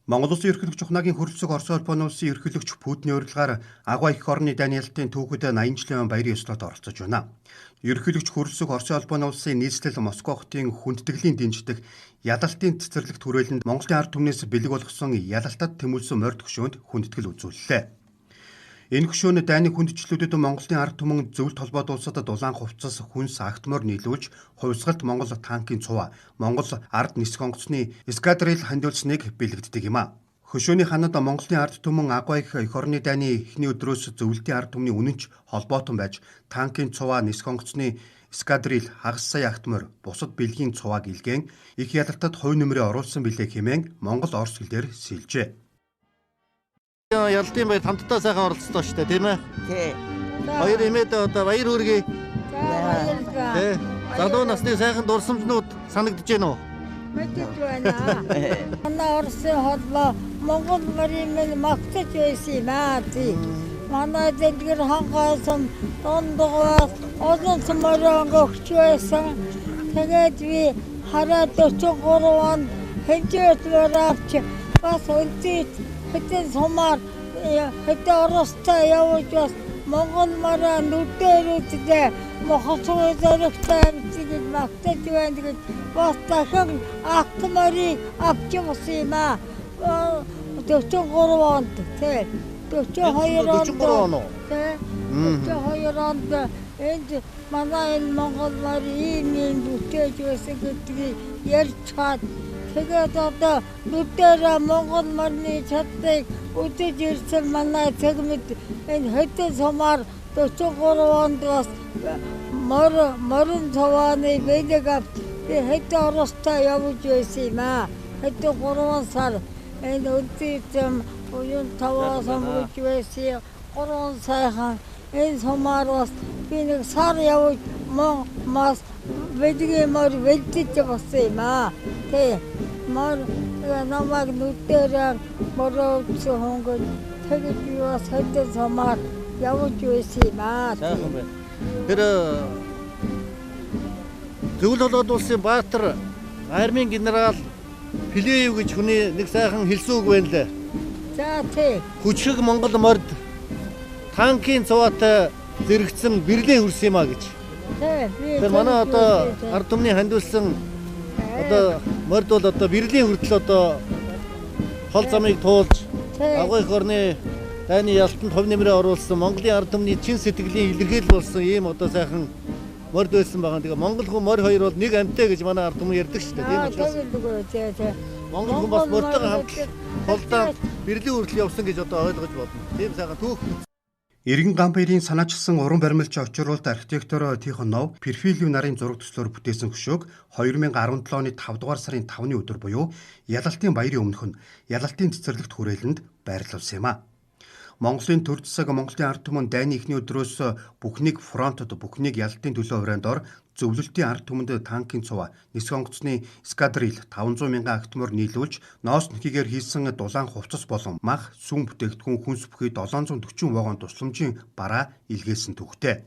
Монгол Улсын ерөнхийлөгч ухнаагийн хөрөлцөг Орос улбаны улсын ерөнхийлөгч Путиний урилгаар Агуай их орны Даниалтын түүхэд 80 жилийн баярын ёслолд оролцож байна. Ерөнхийлөгч хөрөлцөг Орос улбаны улсын нийслэл Москва хотын хүндэтгэлийн дэнждэг ялалтын цэцэрлэгт хүрээлэнд Монголын ард түмнээс бэлэг болгосон ялалтад тэмүүлсэн морд хөшөөнд хүндэтгэл үзүүллээ. Энэ хөшөөнд дайны хүндчлүүдэд Монголын ард түмэн зөвлөлт холбоод улсад дулаан хувцас хүнс агтмор нийлүүлж хувьсгалт Монгол танкын цуваа Монгол ард нисэх онгоцны эскадрил хандуулсныг бэлэгддэг юм а. Хөшөөний ханад Монголын ард түмэн Агуай их орны дайны эхний өдрөөс зөвлөлтийн ард түмний үнэнч холбоотон байж танкын цуваа нисэх онгоцны эскадрил хагас сая агтмор бусад бэлгийн цувааг илгээн их ялалтад хувь нэмрээ оруулсан билээ хэмээн Монгол Орос хэлээр сэлжээ. Ялалтын баяр хамтдаа сайхан оролцсон шүү дээ, тийм ээ? Тий. Баяр эмээд одоо баяр хүргэе. За. Залуу насны сайхан дурсамжнууд санагдаж байна уу? Мэдэж байна. Манай Оросын холбоо Монгол марийн магтаж байсан юм аа. Манай дэлгэр хангасан дондогоос олон цоморон гогч байсан. Тэгээд би хараад 43 онд хэмжээгээр авч бас үлдээд хэдэн сумаар хэдэн Оростой явж бас Монгол мараа нүдэрүүдээ мохосоо зэрэгтэй амжилт магтаж байна гэж бас дахин автоморыг авчихсан юм аа. 43 онд тий. 42 онд тий. 42 онд энд манай Монгол марийн ийм бүтээж байсан гэдгийг ярьж чад. Тэгээд одоо нүдээр Монгол марны чадлыг үзэж ирсэн манай цэгмэд энэ хэдэн сумаар 43 онд бас морин цавааны бэлэг авч хэдэн Оростой явж байсан юм аа. Хэдэн 3 сар энэ үлдээсэн уян таваас амгүйж байсан 3 сайхан энэ сумаар бас би нэг сар явж мас бэлгийн мор бэлдэж болсон юм аа. Тэг мор намайг нүдээр морооцсон хонгод тэгээд би бас хэдэн сумаар явж байсан юм аа. Тэр зөвлөл холбоод улсын баатар армийн генерал Плеев гэж хүний нэг сайхан хэлсэн үг байна лээ. За тий. Хүчрэг Монгол морд танкын цуваатай зэрэгцэн бэрлийн хүрсэн юм а гэж. Тэр манай одоо ард түмний хандуулсан одоо морд бол одоо бэрлийн хүртэл одоо хол замыг туулж Агуй их орны дайны ялалтанд хувь нэмрээ оруулсан Монголын ард түмний чин сэтгэлийн илэрхийлэл болсон ийм одоо сайхан морд байсан байгаа. Тэгээ Монгол хүн морь хоёр бол нэг амьтаа гэж манай ард түмэн ярьдаг шүү дээ. Тийм учраас Монгол хүн бас морьтойгоо хамт холдоо бэрлийн хүртэл явсан гэж одоо ойлгож болно. Тийм сайхан түүх. Иргэн ган баярын санаачилсан уран баримлч очруулалт архитектор Тихонов Перфилев нарын зураг төслөөр бүтээсэн хөшөөг 2017 оны 5 дугаар сарын 5-ны өдөр буюу ялалтын баярын өмнөх нь ялалтын цэцэрлэгт хүрээлэнд байрлуулсан юм а. Монголын төр засаг Монголын ард түмэн дайны эхний өдрөөс бүхнийг фронтод бүхнийг ялалтын төлөө урайнд ор зөвлөлтийн ард түмэнд танкын цуваа нисэх онгоцны эскадрил 500 мянган агтмор нийлүүлж ноос нөхөөр хийсэн дулаан хувцас болон мах сүм бүтээгдэхүүн хүнс бүхий 740 вагон тусламжийн бараа илгээсэн түүхтэй.